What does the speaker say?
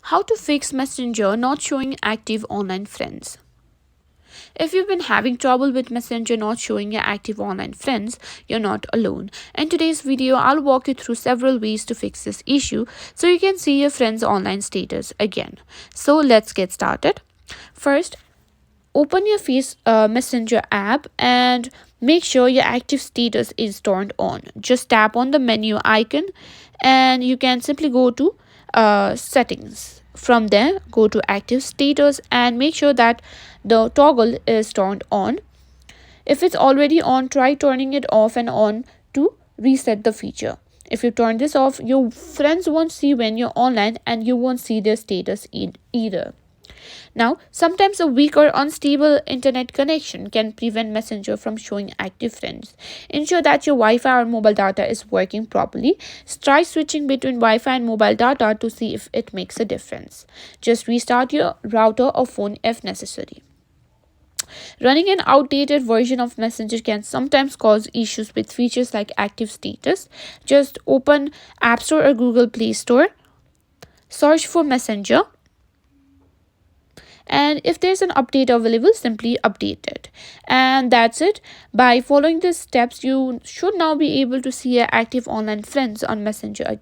How to fix Messenger not showing active online friends. If you've been having trouble with Messenger not showing your active online friends, you're not alone. In today's video, I'll walk you through several ways to fix this issue so you can see your friends' online status again. So let's get started. First, open your Messenger app and make sure your active status is turned on. Just tap on the menu icon and you can simply go to settings. From there, go to active status and make sure that the toggle is turned on. If it's already on, try turning it off and on to reset the feature. If you turn this off, your friends won't see when you're online and you won't see their status either. Now, sometimes a weak or unstable internet connection can prevent Messenger from showing active friends. Ensure that your Wi-Fi or mobile data is working properly. Try switching between Wi-Fi and mobile data to see if it makes a difference. Just restart your router or phone if necessary. Running an outdated version of Messenger can sometimes cause issues with features like active status. Just open App Store or Google Play Store. Search for Messenger. And if there's an update available, simply update it. And that's it. By following these steps, you should now be able to see your active online friends on Messenger again.